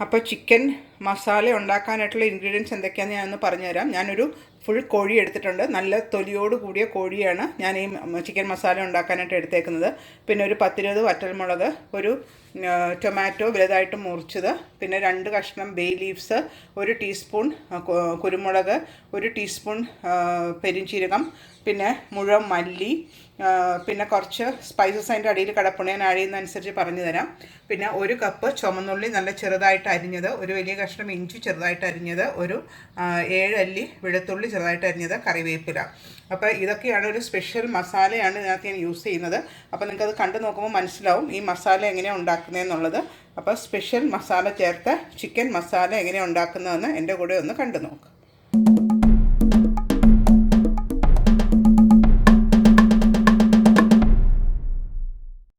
അപ്പോൾ chicken masala ഉണ്ടാക്കാനായിട്ടുള്ള ingredients എന്തൊക്കെയാണെന്ന് ഞാനൊന്ന് പറഞ്ഞുതരാം. ഞാനൊരു ഫുൾ കോഴി എടുത്തിട്ടുണ്ട്. നല്ല തൊലിയോട് കൂടിയ കോഴിയാണ് ഞാൻ ഈ ചിക്കൻ മസാല ഉണ്ടാക്കാനായിട്ട് എടുത്തേക്കുന്നത്. പിന്നെ ഒരു 10-20 വറ്റൽമുളക്, ഒരു ടൊമാറ്റോ വലുതായിട്ട് മുറിച്ചത്, പിന്നെ 2 കഷ്ണം ബേ ലീവ്സ്, 1 ടീസ്പൂൺ കുരുമുളക്, 1 ടീസ്പൂൺ പെരിഞ്ചീരകം, പിന്നെ മുഴുവൻ മല്ലി, പിന്നെ കുറച്ച് സ്പൈസസ് അതിൻ്റെ അടിയിൽ കിടപ്പുണ്ട്. ഞാൻ അരിയുന്നതനുസരിച്ച് പറഞ്ഞു തരാം. പിന്നെ 1 കപ്പ് ചുമന്നുള്ളി നല്ല ചെറുതായിട്ട് അരിഞ്ഞത്, ഒരു വലിയ കഷ്ണം ഇഞ്ചി ചെറുതായിട്ട് അരിഞ്ഞത്, ഒരു 7 അല്ലി വെളുത്തുള്ളി ചെറുതായിട്ട് അരിഞ്ഞത്, കറിവേപ്പില. അപ്പോൾ ഇതൊക്കെയാണ് ഒരു സ്പെഷ്യൽ മസാലയാണ് ഇതിനകത്ത് ഞാൻ യൂസ് ചെയ്യുന്നത്. അപ്പോൾ നിങ്ങൾക്കത് കണ്ടു നോക്കുമ്പോൾ മനസ്സിലാവും ഈ മസാല എങ്ങനെയാണ് ഉണ്ടാക്കുന്നതെന്നുള്ളത്. അപ്പോൾ സ്പെഷ്യൽ മസാല ചേർത്ത് ചിക്കൻ മസാല എങ്ങനെയാണ് ഉണ്ടാക്കുന്നതെന്ന് എൻ്റെ കൂടെ ഒന്ന് കണ്ടു നോക്കാം.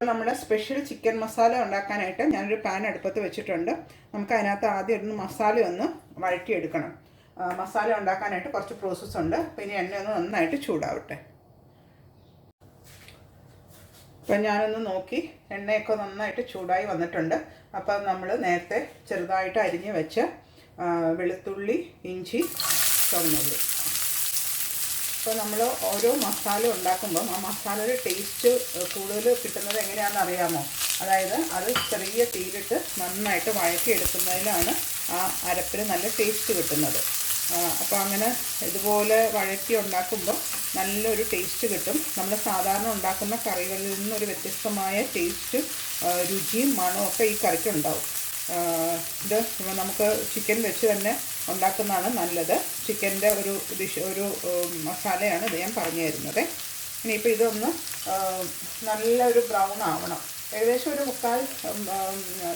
നമ്മുടെ സ്പെഷ്യൽ ചിക്കൻ മസാല ഉണ്ടാക്കാനായിട്ട് ഞാനൊരു പാൻ അടുപ്പത്ത് വെച്ചിട്ടുണ്ട്. നമുക്ക് അതിനകത്ത് ആദ്യം ഒന്ന് മസാല ഒന്ന് വഴറ്റിയെടുക്കണം. മസാല ഉണ്ടാക്കാനായിട്ട് കുറച്ച് പ്രോസസ്സ് ഉണ്ട്. പിന്നെ എണ്ണ ഒന്ന് നന്നായിട്ട് ചൂടാവട്ടെ. അപ്പം ഞാനൊന്ന് നോക്കി, എണ്ണയൊക്കെ നന്നായിട്ട് ചൂടായി വന്നിട്ടുണ്ട്. അപ്പം നമ്മൾ നേരത്തെ ചെറുതായിട്ട് അരിഞ്ഞ് വെച്ച വെളുത്തുള്ളി, ഇഞ്ചി, ചുവന്നുള്ളി. അപ്പോൾ നമ്മൾ ഓരോ മസാല ഉണ്ടാക്കുമ്പം ആ മസാലയുടെ ടേസ്റ്റ് കൂടുതൽ കിട്ടുന്നത് എങ്ങനെയാണെന്ന് അറിയാമോ? അതായത് അത് ചെറിയ തീയിലിട്ട് നന്നായിട്ട് വഴറ്റിയെടുക്കുന്നതിലാണ് ആ അരപ്പിന് നല്ല ടേസ്റ്റ് കിട്ടുന്നത്. അപ്പോൾ അങ്ങനെ ഇതുപോലെ വഴറ്റി ഉണ്ടാക്കുമ്പോൾ നല്ലൊരു ടേസ്റ്റ് കിട്ടും. നമ്മൾ സാധാരണ ഉണ്ടാക്കുന്ന കറികളിൽ നിന്നൊരു വ്യത്യസ്തമായ ടേസ്റ്റ്, രുചിയും മണവും ഒക്കെ ഈ കറിക്ക് ഉണ്ടാവും. ഇത് നമുക്ക് ചിക്കൻ വെച്ച് തന്നെ ഉണ്ടാക്കുന്നതാണ് നല്ലത്. ചിക്കൻ്റെ ഒരു മസാലയാണ് ഇത് ഞാൻ പറഞ്ഞു തരുന്നത്. ഇനിയിപ്പോൾ ഇതൊന്ന് നല്ലൊരു ബ്രൗൺ ആവണം. ഏകദേശം ഒരു മുക്കാൽ,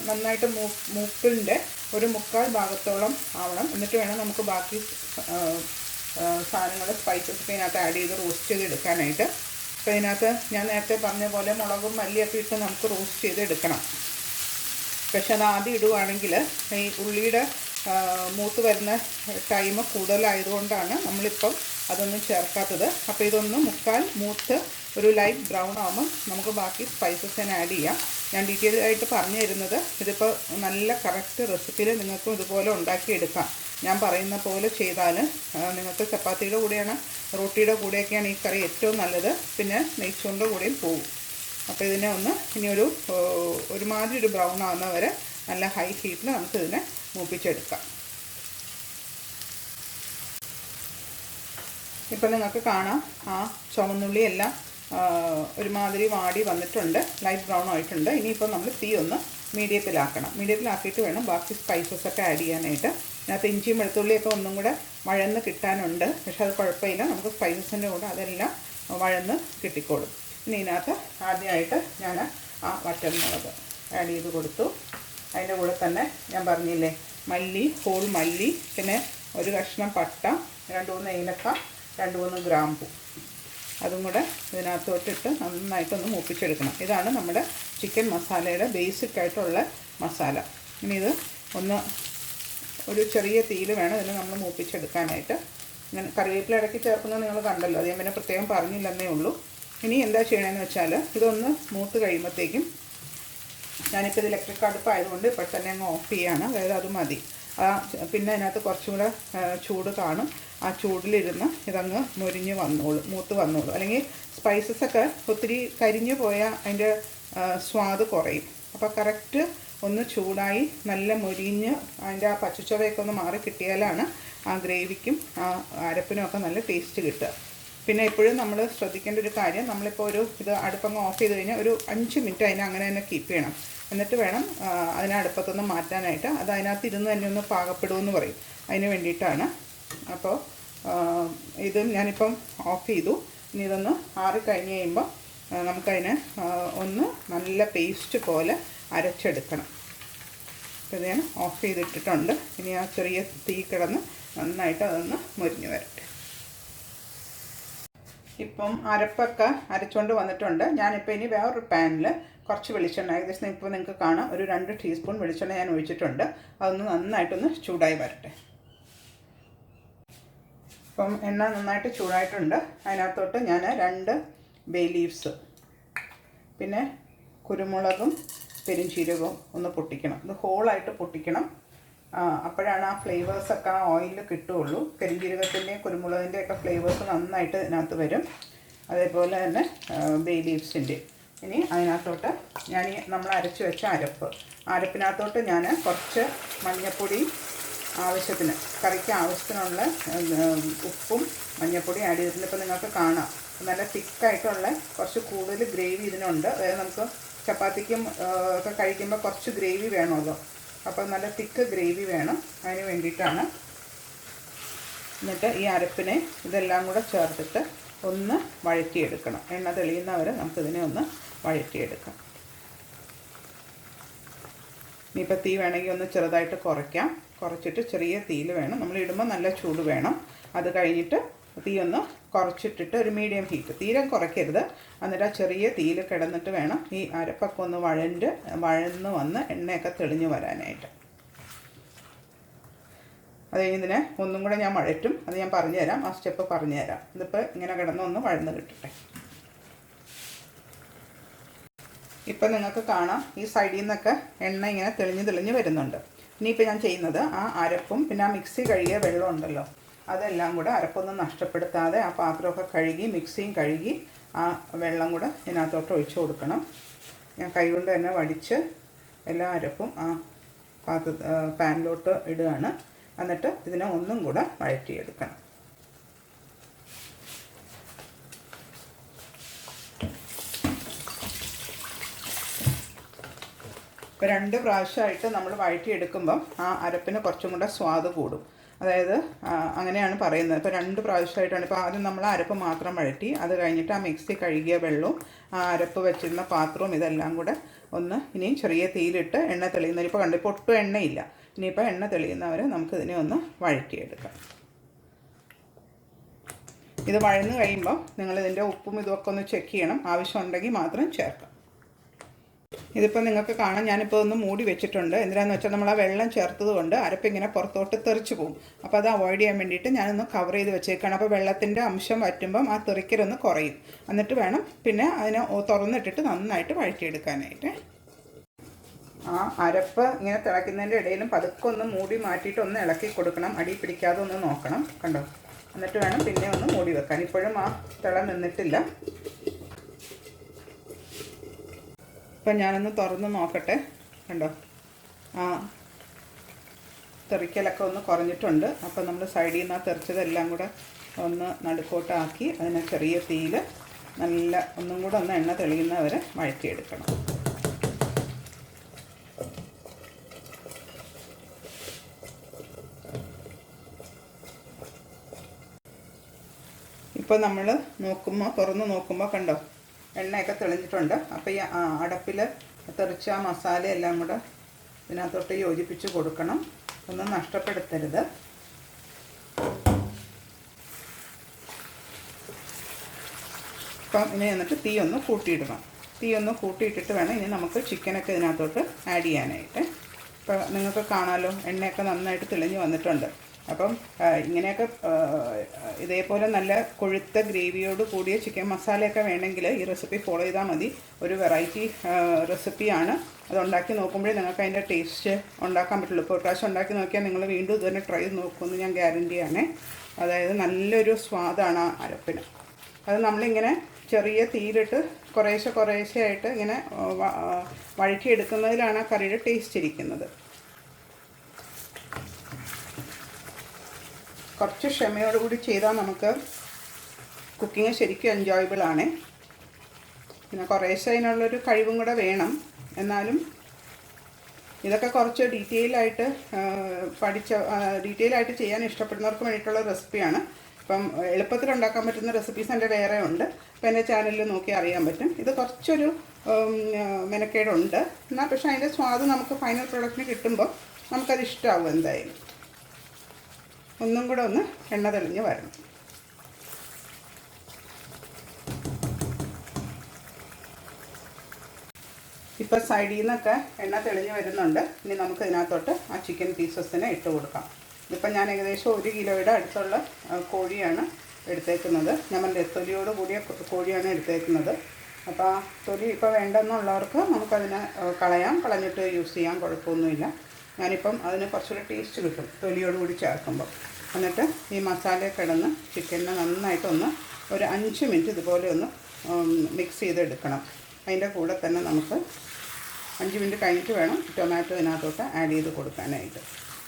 നന്നായിട്ട് മൂപ്പിൻ്റെ ഒരു മുക്കാൽ ഭാഗത്തോളം ആവണം. എന്നിട്ട് വേണം നമുക്ക് ബാക്കി സാധനങ്ങൾ, സ്പൈസസ് ഒക്കെ ഇതിനകത്ത് ആഡ് ചെയ്ത് റോസ്റ്റ് ചെയ്ത് എടുക്കാനായിട്ട്. അപ്പോൾ ഇതിനകത്ത് ഞാൻ നേരത്തെ പറഞ്ഞ പോലെ മുളകും മല്ലിയൊക്കെ ഇട്ട് നമുക്ക് റോസ്റ്റ് ചെയ്ത് എടുക്കണം. പക്ഷെ അത് ആദ്യം ഇടുവാണെങ്കിൽ ഈ ഉള്ളിയുടെ മൂത്ത് വരുന്ന ടൈം കൂടുതലായതുകൊണ്ടാണ് നമ്മളിപ്പം അതൊന്നും ചേർക്കാത്തത്. അപ്പോൾ ഇതൊന്ന് മുക്കാൽ മൂത്ത് ഒരു ലൈറ്റ് ബ്രൗൺ ആകുമ്പോൾ നമുക്ക് ബാക്കി സ്പൈസസ് തന്നെ ആഡ് ചെയ്യാം. ഞാൻ ഡീറ്റെയിൽ ആയിട്ട് പറഞ്ഞു തരുന്നത് ഇതിപ്പോൾ നല്ല കറക്റ്റ് റെസിപ്പിയിൽ നിങ്ങൾക്കും ഇതുപോലെ ഉണ്ടാക്കിയെടുക്കാം. ഞാൻ പറയുന്ന പോലെ ചെയ്താൽ നിങ്ങൾക്ക് ചപ്പാത്തിയുടെ കൂടെയാണ്, റോട്ടിയുടെ കൂടെയൊക്കെയാണ് ഈ കറി ഏറ്റവും നല്ലത്. പിന്നെ നെയ്ച്ചോറിൻ്റെ കൂടെയും പോകും. അപ്പോൾ ഇതിനെ ഒന്ന് ഇനി ഒരുമാതിരി ഒരു ബ്രൗൺ ആകുന്ന വരെ നല്ല ഹൈ ഹീറ്റിൽ നമുക്കിതിനെ മൂപ്പിച്ചെടുക്കാം. ഇപ്പം നിങ്ങൾക്ക് കാണാം ആ ചുവന്നുള്ളി എല്ലാം ഒരുമാതിരി വാടി വന്നിട്ടുണ്ട്, ലൈറ്റ് ബ്രൗൺ ആയിട്ടുണ്ട്. ഇനിയിപ്പോൾ നമ്മൾ തീ ഒന്ന് മീഡിയത്തിലാക്കിയിട്ട് വേണം ബാക്കി സ്പൈസസ് ഒക്കെ ആഡ് ചെയ്യാനായിട്ട്. അതിനകത്ത് ഇഞ്ചിയും വെളുത്തുള്ളിയൊക്കെ ഒന്നും കൂടെ വഴന്ന് കിട്ടാനുണ്ട്. പക്ഷെ അത് കുഴപ്പമില്ല, നമുക്ക് സ്പൈസസിൻ്റെ കൂടെ അതെല്ലാം വഴന്ന് കിട്ടിക്കോളും. ഇനി ഇതിനകത്ത് ആദ്യമായിട്ട് ഞാൻ ആ വറ്റൽമുളക് ആഡ് ചെയ്ത് കൊടുത്തു. അതിൻ്റെ കൂടെ തന്നെ ഞാൻ പറഞ്ഞില്ലേ മല്ലി, ഹോൾ മല്ലി, പിന്നെ ഒരു കഷ്ണം പട്ട, 2-3 ഏലക്ക, 2-3 ഗ്രാമ്പു, അതും കൂടെ ഇതിനകത്തോട്ടിട്ട് നന്നായിട്ടൊന്ന് മൂപ്പിച്ചെടുക്കണം. ഇതാണ് നമ്മുടെ ചിക്കൻ മസാലയുടെ ബേസിക്കായിട്ടുള്ള മസാല. ഇനി ഇത് ഒരു ചെറിയ തീയിൽ വേണം ഇതിന് നമ്മൾ മൂപ്പിച്ചെടുക്കാനായിട്ട്. ഞാൻ കറിവേപ്പില ഇടയ്ക്ക് ചേർക്കുന്നത് നിങ്ങൾ കണ്ടല്ലോ, അത് ഞാൻ പിന്നെ പ്രത്യേകം പറഞ്ഞില്ലെന്നേ ഉള്ളൂ. ഇനി എന്താ ചെയ്യണമെന്ന് വെച്ചാൽ ഇതൊന്ന് മൂത്ത് കഴിയുമ്പോഴത്തേക്കും, ഞാനിപ്പോൾ ഇത് ഇലക്ട്രിക് അടുപ്പായതുകൊണ്ട് ഇപ്പോൾ തന്നെ അങ്ങ് ഓഫ് ചെയ്യാണ്. അതായത് അത് മതി. പിന്നെ അതിനകത്ത് കുറച്ചും കൂടെ ചൂട് കാണും. ആ ചൂടിലിരുന്ന് ഇതങ്ങ് മൂത്ത് വന്നോളൂ. അല്ലെങ്കിൽ സ്പൈസസൊക്കെ ഒത്തിരി കരിഞ്ഞു പോയാൽ അതിൻ്റെ സ്വാദ് കുറയും. അപ്പോൾ കറക്റ്റ് ഒന്ന് ചൂടായി നല്ല മൊരിഞ്ഞ് അതിൻ്റെ ആ പച്ചച്ചുവയൊക്കെ ഒന്ന് മാറി കിട്ടിയാലാണ് ആ ഗ്രേവിക്കും ആ അരപ്പിനും ഒക്കെ നല്ല ടേസ്റ്റ് കിട്ടുക. പിന്നെ എപ്പോഴും നമ്മൾ ശ്രദ്ധിക്കേണ്ട ഒരു കാര്യം, നമ്മളിപ്പോൾ ഇത് അടുപ്പങ്ങ് ഓഫ് ചെയ്ത് കഴിഞ്ഞാൽ ഒരു 5 മിനിറ്റ് അതിനെ അങ്ങനെ തന്നെ കീപ്പ് ചെയ്യണം. എന്നിട്ട് വേണം അതിനെ അടുപ്പത്തൊന്ന് മാറ്റാനായിട്ട്. അത് അതിനകത്ത് ഇരുന്ന് തന്നെ ഒന്ന് പാകപ്പെടുമെന്ന് പറയും. അതിന് വേണ്ടിയിട്ടാണ്. അപ്പോൾ ഇത് ഞാനിപ്പം ഓഫ് ചെയ്തു. ഇനി ഇതൊന്ന് ആറിക്കഴിഞ്ഞ് കഴിയുമ്പോൾ നമുക്കതിനെ ഒന്ന് നല്ല പേസ്റ്റ് പോലെ അരച്ചെടുക്കണം. അപ്പോൾ ഇത് ഞാൻ ഓഫ് ചെയ്തിട്ടിട്ടുണ്ട്. ഇനി ആ ചെറിയ തീ കിടന്ന് നന്നായിട്ട് അതൊന്ന് മുരിഞ്ഞ് വരട്ടെ. ഇപ്പം അരപ്പൊക്കെ അരച്ചുകൊണ്ട് വന്നിട്ടുണ്ട്. ഞാനിപ്പോൾ ഇനി വേറൊരു പാനിൽ കുറച്ച് വെളിച്ചെണ്ണ, ഏകദേശം ഇപ്പോൾ നിങ്ങൾക്ക് കാണാം ഒരു 2 ടീസ്പൂൺ വെളിച്ചെണ്ണ ഞാൻ ഒഴിച്ചിട്ടുണ്ട്. അതൊന്ന് നന്നായിട്ടൊന്ന് ചൂടായി വരട്ടെ. ഇപ്പം എണ്ണ നന്നായിട്ട് ചൂടായിട്ടുണ്ട്. അതിനകത്തോട്ട് ഞാൻ 2 ബേ ലീവ്സ്, പിന്നെ കുരുമുളകും പെരിഞ്ചീരകവും ഒന്ന് പൊട്ടിക്കണം. ഇത് ഹോളായിട്ട് പൊട്ടിക്കണം. അപ്പോഴാണ് ആ ഫ്ലേവേഴ്സൊക്കെ ആ ഓയിലിൽ കിട്ടുകയുള്ളൂ. കരിഞ്ജീരകത്തിൻ്റെയും കുരുമുളകിൻ്റെയൊക്കെ ഫ്ലേവേഴ്സ് നന്നായിട്ട് ഇതിനകത്ത് വരും. അതേപോലെ തന്നെ ബേ ലീവ്സിൻ്റെ. ഇനി അതിനകത്തോട്ട് നമ്മൾ അരച്ച് വെച്ച അരപ്പിനകത്തോട്ട് ഞാൻ കുറച്ച് മഞ്ഞൾപ്പൊടി ആവശ്യത്തിന്, കറിക്ക് ആവശ്യത്തിനുള്ള ഉപ്പും മഞ്ഞൾപ്പൊടി ആഡ് ചെയ്തിട്ടുണ്ട്. ഇപ്പോൾ നിങ്ങൾക്ക് കാണാം നല്ല തിക്കായിട്ടുള്ള കുറച്ച് കൂടുതൽ ഗ്രേവി ഇതിനുണ്ട്. അതായത് നമുക്ക് ചപ്പാത്തിക്കും ഒക്കെ കഴിക്കുമ്പോൾ കുറച്ച് ഗ്രേവി വേണമല്ലോ. അപ്പോൾ നല്ല തിക്ക് ഗ്രേവി വേണം, അതിന് വേണ്ടിയിട്ടാണ്. എന്നിട്ട് ഈ അരപ്പിനെ ഇതെല്ലാം കൂടെ ചേർത്തിട്ട് ഒന്ന് വഴറ്റിയെടുക്കണം. എണ്ണ തെളിയുന്നവരെ നമുക്കിതിനെ ഒന്ന് വഴറ്റിയെടുക്കാം. ഇനിയിപ്പോൾ തീ വേണമെങ്കിൽ ഒന്ന് ചെറുതായിട്ട് കുറച്ചിട്ട് ചെറിയ തീയിൽ വേണം. നമ്മൾ ഇടുമ്പോൾ നല്ല ചൂട് വേണം. അത് കഴിഞ്ഞിട്ട് തീ ഒന്ന് കുറച്ചിട്ടിട്ട് ഒരു മീഡിയം ഹീറ്റ്, തീരെ കുറയ്ക്കരുത്. എന്നിട്ട് ആ ചെറിയ തീയിൽ കിടന്നിട്ട് വേണം ഈ അരപ്പൊക്കെ ഒന്ന് വഴന്ന് വന്ന് എണ്ണയൊക്കെ തെളിഞ്ഞ് വരാനായിട്ട്. അത് കഴിഞ്ഞ് ഇതിനെ ഒന്നും കൂടെ ഞാൻ വഴറ്റും. അത് ഞാൻ പറഞ്ഞുതരാം, ആ സ്റ്റെപ്പ് പറഞ്ഞുതരാം. ഇതിപ്പോൾ ഇങ്ങനെ കിടന്നൊന്ന് വഴന്ന് കിട്ടട്ടെ. ഇപ്പം നിങ്ങൾക്ക് കാണാം ഈ സൈഡിൽ നിന്നൊക്കെ എണ്ണ ഇങ്ങനെ തെളിഞ്ഞ് വരുന്നുണ്ട്. ഇനിയിപ്പോൾ ഞാൻ ചെയ്യുന്നത് ആ അരപ്പും പിന്നെ ആ മിക്സി കഴുകിയ വെള്ളം ഉണ്ടല്ലോ, അതെല്ലാം കൂടെ അരപ്പൊന്നും നഷ്ടപ്പെടുത്താതെ ആ പാത്രമൊക്കെ കഴുകി മിക്സിയും കഴുകി ആ വെള്ളം കൂടെ ഇതിനകത്തോട്ട് ഒഴിച്ചു കൊടുക്കണം. ഞാൻ കൈകൊണ്ട് തന്നെ വടിച്ച് എല്ലാ അരപ്പും ആ പാനിലോട്ട് ഇടുകയാണ്. എന്നിട്ട് ഇതിനെ ഒന്നും കൂടെ വഴറ്റിയെടുക്കണം. ഇപ്പോൾ 2 പ്രാവശ്യമായിട്ട് നമ്മൾ വഴറ്റിയെടുക്കുമ്പം ആ അരപ്പിന് കുറച്ചും കൂടെ സ്വാദ് കൂടും. അതായത് അങ്ങനെയാണ് പറയുന്നത്. ഇപ്പോൾ 2 പ്രാവശ്യമായിട്ടാണ്. ഇപ്പോൾ ആദ്യം നമ്മൾ അരപ്പ് മാത്രം വഴറ്റി, അത് കഴിഞ്ഞിട്ട് ആ മിക്സി കഴുകിയ വെള്ളവും ആ അരപ്പ് വെച്ചിരുന്ന പാത്രവും ഇതെല്ലാം കൂടെ ഒന്ന് ഇനിയും ചെറിയ തീയിലിട്ട് എണ്ണ തെളിയുന്നവർ, ഇപ്പോൾ കണ്ടു ഇപ്പോൾ ഒട്ടും എണ്ണയില്ല. ഇനിയിപ്പോൾ എണ്ണ തെളിയുന്നവരെ നമുക്കിതിനെ ഒന്ന് വഴറ്റിയെടുക്കാം. ഇത് വഴന്ന് കഴിയുമ്പോൾ നിങ്ങളിതിൻ്റെ ഉപ്പും ഇതുമൊക്കെ ഒന്ന് ചെക്ക് ചെയ്യണം. ആവശ്യമുണ്ടെങ്കിൽ മാത്രം ചേർക്കാം. ഇതിപ്പോൾ നിങ്ങൾക്ക് കാണാം, ഞാനിപ്പോൾ ഒന്ന് മൂടി വെച്ചിട്ടുണ്ട്. എന്തിനാണെന്ന് വെച്ചാൽ നമ്മൾ ആ വെള്ളം ചേർത്തത് കൊണ്ട് അരപ്പിങ്ങനെ പുറത്തോട്ട് തെറിച്ച് പോകും. അപ്പോൾ അത് അവോയ്ഡ് ചെയ്യാൻ വേണ്ടിയിട്ട് ഞാനൊന്ന് കവർ ചെയ്ത് വെച്ചേക്കാണ്. അപ്പോൾ വെള്ളത്തിൻ്റെ അംശം വറ്റുമ്പം ആ തെറിക്കലൊന്ന് കുറയും. എന്നിട്ട് വേണം പിന്നെ അതിനെ തുറന്നിട്ടിട്ട് നന്നായിട്ട് വഴറ്റിയെടുക്കാനായിട്ട്. ആ അരപ്പ് ഇങ്ങനെ തിളയ്ക്കുന്നതിൻ്റെ ഇടയിലും പതുക്കെ ഒന്ന് മൂടി മാറ്റിയിട്ട് ഒന്ന് ഇളക്കി കൊടുക്കണം. അടി പിടിക്കാതെ ഒന്ന് നോക്കണം. കണ്ടോ? എന്നിട്ട് വേണം പിന്നെ ഒന്ന് മൂടി വെക്കാൻ. ഇപ്പോഴും ആ തിള നിന്നിട്ടില്ല. ഇപ്പം ഞാനൊന്ന് തുറന്ന് നോക്കട്ടെ. കണ്ടോ? ആ തെറിക്കലൊക്കെ ഒന്ന് കുറഞ്ഞിട്ടുണ്ട്. അപ്പം നമ്മൾ സൈഡിൽ നിന്ന് ആ തെറിച്ചതെല്ലാം കൂടെ ഒന്ന് നടുക്കോട്ടാക്കി അതിനെ ചെറിയ തീയിൽ നല്ല ഒന്നും കൂടെ ഒന്ന് എണ്ണ തെളിയുന്നവരെ വഴറ്റിയെടുക്കണം. ഇപ്പോൾ നമ്മൾ തുറന്ന് നോക്കുമ്പോൾ കണ്ടോ എണ്ണയൊക്കെ തെളിഞ്ഞിട്ടുണ്ട്. അപ്പോൾ ഈ അടപ്പിൽ തെറിച്ച മസാലയെല്ലാം കൂടെ ഇതിനകത്തോട്ട് യോജിപ്പിച്ച് കൊടുക്കണം. ഒന്നും നഷ്ടപ്പെടുത്തരുത്. അപ്പം ഇനി എന്നിട്ട് തീ ഒന്ന് കൂട്ടിയിടണം. തീ ഒന്ന് കൂട്ടിയിട്ടിട്ട് വേണം ഇനി നമുക്ക് ചിക്കനൊക്കെ ഇതിനകത്തോട്ട് ആഡ് ചെയ്യാനായിട്ട്. ഇപ്പോൾ നിങ്ങൾക്ക് കാണാമല്ലോ എണ്ണയൊക്കെ നന്നായിട്ട് തെളിഞ്ഞ് വന്നിട്ടുണ്ട്. അപ്പം ഇങ്ങനെയൊക്കെ ഇതേപോലെ നല്ല കൊഴുത്ത ഗ്രേവിയോട് കൂടിയ ചിക്കൻ മസാലയൊക്കെ വേണമെങ്കിൽ ഈ റെസിപ്പി ഫോളോ ചെയ്താൽ മതി. ഒരു വെറൈറ്റി റെസിപ്പിയാണ്. അതുണ്ടാക്കി നോക്കുമ്പോഴേ നിങ്ങൾക്ക് അതിൻ്റെ ടേസ്റ്റ് ഉണ്ടാക്കാൻ പറ്റുള്ളൂ. ഇപ്പോൾ ഒരു പ്രാവശ്യം ഉണ്ടാക്കി നോക്കിയാൽ നിങ്ങൾ വീണ്ടും ഇത് തന്നെ ട്രൈ ചെയ്ത് നോക്കുമെന്ന് ഞാൻ ഗ്യാരണ്ടിയാണ്. അതായത് നല്ലൊരു സ്വാദാണ് ആ അരപ്പിന്. അത് നമ്മളിങ്ങനെ ചെറിയ തീയിലിട്ട് കുറേശ്ശെ ആയിട്ട് ഇങ്ങനെ വഴറ്റിയെടുക്കുന്നതിലാണ് ആ കറിയുടെ ടേസ്റ്റ് ഇരിക്കുന്നത്. കുറച്ച് ക്ഷമയോടുകൂടി ചെയ്താൽ നമുക്ക് കുക്കിംഗ് ശരിക്കും എൻജോയബിൾ ആണ്. പിന്നെ കുറേശ്ശെ അതിനുള്ളൊരു കഴിവും കൂടെ വേണം. എന്നാലും ഇതൊക്കെ കുറച്ച് ഡീറ്റെയിൽ ആയിട്ട് ചെയ്യാൻ ഇഷ്ടപ്പെടുന്നവർക്ക് വേണ്ടിയിട്ടുള്ള റെസിപ്പിയാണ്. അപ്പം എളുപ്പത്തിൽ ഉണ്ടാക്കാൻ പറ്റുന്ന റെസിപ്പീസ് എൻ്റെ വേറെ ഉണ്ട്. അപ്പോൾ എൻ്റെ ചാനലിൽ നോക്കി അറിയാൻ പറ്റും. ഇത് കുറച്ചൊരു മെനക്കേടുണ്ട്. എന്നാൽ പക്ഷേ അതിൻ്റെ സ്വാദ് നമുക്ക് ഫൈനൽ പ്രൊഡക്റ്റിന് കിട്ടുമ്പോൾ നമുക്കത് ഇഷ്ടമാവും എന്തായാലും. ഒന്നും കൂടെ ഒന്ന് എണ്ണ തെളിഞ്ഞ് വരണം. ഇപ്പോൾ സൈഡിൽ നിന്നൊക്കെ എണ്ണ തെളിഞ്ഞ് വരുന്നുണ്ട്. ഇനി നമുക്ക് ഇതിനകത്തോട്ട് ആ ചിക്കൻ പീസസിനെ ഇട്ട് കൊടുക്കാം. ഇതിപ്പോൾ ഞാൻ ഏകദേശം 1 കിലോയുടെ അടുത്തുള്ള കോഴിയാണ് എടുത്തേക്കുന്നത്. ഞാൻ തൊലിയോട് കൂടിയ കോഴിയാണ് എടുത്തേക്കുന്നത്. അപ്പോൾ ആ തൊലി ഇപ്പോൾ വേണ്ടെന്നുള്ളവർക്ക് നമുക്കതിനെ കളഞ്ഞിട്ട് യൂസ് ചെയ്യാം, കുഴപ്പമൊന്നുമില്ല. ഞാനിപ്പം അതിന് കുറച്ചുകൂടി ടേസ്റ്റ് കിട്ടും തൊലിയോടുകൂടി ചേർക്കുമ്പോൾ. എന്നിട്ട് ഈ മസാല കിടന്ന് ചിക്കനെ നന്നായിട്ടൊന്ന് ഒരു 5 മിനിറ്റ് ഇതുപോലെ ഒന്ന് മിക്സ് ചെയ്തെടുക്കണം. അതിൻ്റെ കൂടെ തന്നെ നമുക്ക് 5 മിനിറ്റ് കഴിഞ്ഞിട്ട് വേണം ടൊമാറ്റോ ഇതിനകത്തോട്ട് ആഡ് ചെയ്ത് കൊടുക്കാനായിട്ട്.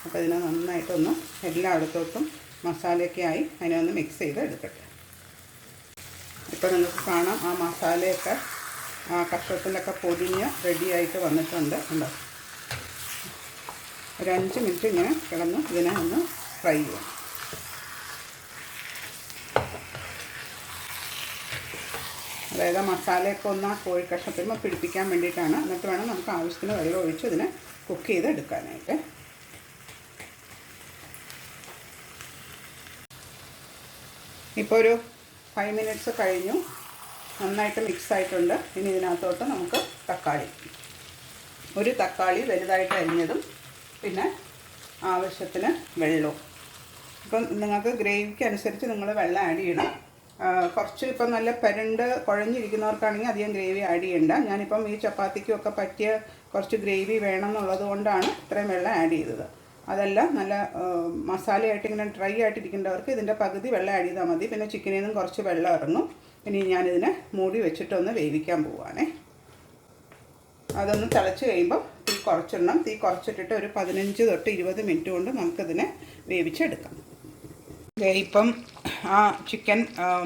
അപ്പോൾ ഇതിനെ നന്നായിട്ടൊന്ന് എല്ലായിടത്തോട്ടും മസാലയൊക്കെ ആയി അതിനെ ഒന്ന് മിക്സ് ചെയ്ത് എടുക്കട്ടെ. ഇപ്പോൾ നിങ്ങൾക്ക് കാണാം ആ മസാലയൊക്കെ ആ കഷ്ണത്തിലൊക്കെ പൊടിഞ്ഞ് റെഡിയായിട്ട് വന്നിട്ടുണ്ട്. ഉണ്ടോ? ഒരു 5 മിനിറ്റ് ഇങ്ങനെ കിടന്ന് ഇതിനെ ഒന്ന് ഫ്രൈ ചെയ്യാം. അതായത് മസാലയൊക്കെ ഒന്ന് ആ കോഴി കഷ്ണത്തിൽ പിടിപ്പിക്കാൻ വേണ്ടിയിട്ടാണ്. എന്നിട്ട് വേണം നമുക്ക് ആവശ്യത്തിന് വെള്ളം ഒഴിച്ച് ഇതിനെ കുക്ക് ചെയ്തെടുക്കാനായിട്ട്. ഇപ്പോൾ ഒരു 5 മിനിറ്റ്സ് കഴിഞ്ഞു. നന്നായിട്ട് മിക്സ് ആയിട്ടുണ്ട്. ഇനി ഇതിനകത്തോട്ട് നമുക്ക് ഒരു തക്കാളി വലുതായിട്ട് അരിഞ്ഞതും പിന്നെ ആവശ്യത്തിന് വെള്ളവും. ഇപ്പം നിങ്ങൾക്ക് ഗ്രേവിക്ക് അനുസരിച്ച് നിങ്ങൾ വെള്ളം ആഡ് ചെയ്യണം. കുറച്ച് ഇപ്പം നല്ല കുഴഞ്ഞിരിക്കുന്നവർക്കാണെങ്കിൽ അധികം ഗ്രേവി ആഡ് ചെയ്യണ്ട. ഞാനിപ്പം ഈ ചപ്പാത്തിക്കുമൊക്കെ പറ്റിയ കുറച്ച് ഗ്രേവി വേണം എന്നുള്ളത് കൊണ്ടാണ് ഇത്രയും വെള്ളം ആഡ് ചെയ്തത്. അതല്ല നല്ല മസാലയായിട്ട് ഇങ്ങനെ ഡ്രൈ ആയിട്ടിരിക്കേണ്ടവർക്ക് ഇതിൻ്റെ പകുതി വെള്ളം ആഡ് ചെയ്താൽ മതി. പിന്നെ ചിക്കനിൽ നിന്നും കുറച്ച് വെള്ളം ഇറങ്ങും. ഇനി ഞാനിതിനെ മൂടി വെച്ചിട്ടൊന്ന് വേവിക്കാൻ പോവുകയാണേ. അതൊന്ന് തിളച്ച് കഴിയുമ്പോൾ തീ കുറച്ചിടണം. തീ കുറച്ചിട്ടിട്ട് ഒരു 15 തൊട്ട് 20 മിനിറ്റ് കൊണ്ട് നമുക്കിതിനെ വേവിച്ചെടുക്കാം. ഇപ്പം ആ ചിക്കൻ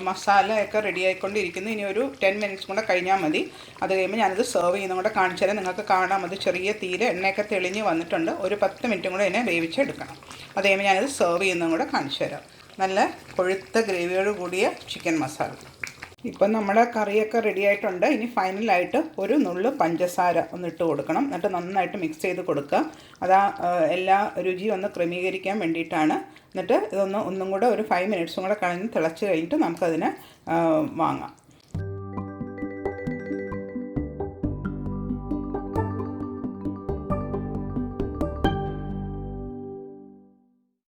മസാലയൊക്കെ റെഡി ആയിക്കൊണ്ടിരിക്കുന്നു. ഇനി ഒരു 10 മിനിറ്റ്സ് കൂടെ കഴിഞ്ഞാൽ മതി. അത് കഴിയുമ്പോൾ ഞാനിത് സെർവ് ചെയ്യുന്നതും കൂടെ കാണിച്ചു തരാം. നിങ്ങൾക്ക് കാണാം അത് ചെറിയ തീയിൽ എണ്ണയൊക്കെ തെളിഞ്ഞ് വന്നിട്ടുണ്ട്. ഒരു 10 മിനിറ്റും കൂടെ ഇതിനെ വേവിച്ചെടുക്കണം. അത് കഴിയുമ്പോൾ ഞാനിത് സെർവ് ചെയ്യുന്നതും കൂടെ കാണിച്ചു തരാം. നല്ല കൊഴുത്ത ഗ്രേവിയോട് കൂടിയ ചിക്കൻ മസാല. ഇപ്പം നമ്മുടെ കറിയൊക്കെ റെഡി ആയിട്ടുണ്ട്. ഇനി ഫൈനലായിട്ട് ഒരു നുള്ളു പഞ്ചസാര ഒന്ന് ഇട്ട് കൊടുക്കണം. എന്നിട്ട് നന്നായിട്ട് മിക്സ് ചെയ്ത് കൊടുക്കുക. അതാ എല്ലാ രുചിയും ഒന്ന് ക്രമീകരിക്കാൻ വേണ്ടിയിട്ടാണ്. എന്നിട്ട് ഒന്നും കൂടെ ഒരു 5 മിനിറ്റ്സും കൂടെ തിളച്ച് കഴിഞ്ഞിട്ട് നമുക്കതിനെ വാങ്ങാം.